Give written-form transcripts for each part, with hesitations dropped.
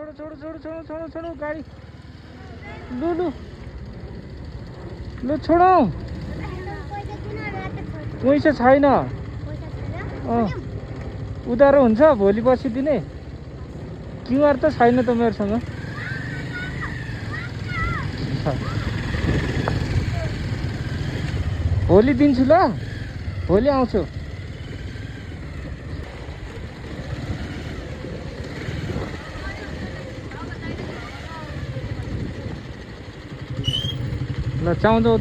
छोडो गाडी लु छोडो पैसा छैन उधारो हुन्छ भोलि पछि दिने क्युआर त छैन त मेरोसँग भोलि दिन्छु ल भोलि आउँछु ल चाउँछौ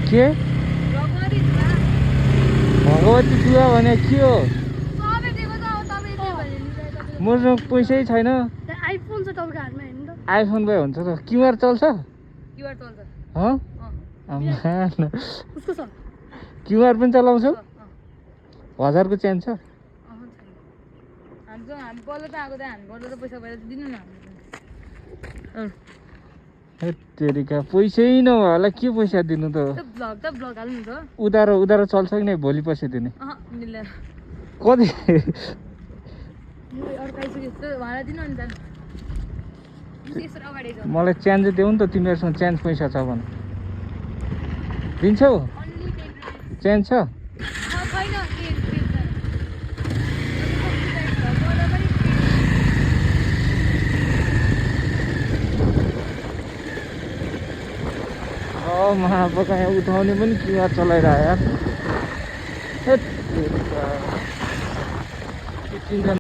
के भगवती जुवा भने के हो मसँग पैसै छैन आइफोन छ तपाईको हातमा हेर्नु त आइफोन भए हुन्छ त क्युआर चल्छ क्युआर चल्छ उसको छ क्युआर पनि चलाउँछौ 1000 को चेन छ हामी बल्ल त आएको त हामी बल्ल त पैसा भएर दिनु न तेरिका पैसै नभए होला के पैसा दिनु त ब्लग हाल्नु त उधारो चल्छ कि नै भोलि पैसा दिने मिल्दैन कति मलाई चेन्ज देऊ नि त तिमीहरूसँग चेन्ज पैसा छ भने दिन्छौ चेन्ज छ महापका यहाँ उठाउने पनि क्युआर चलाइरह यार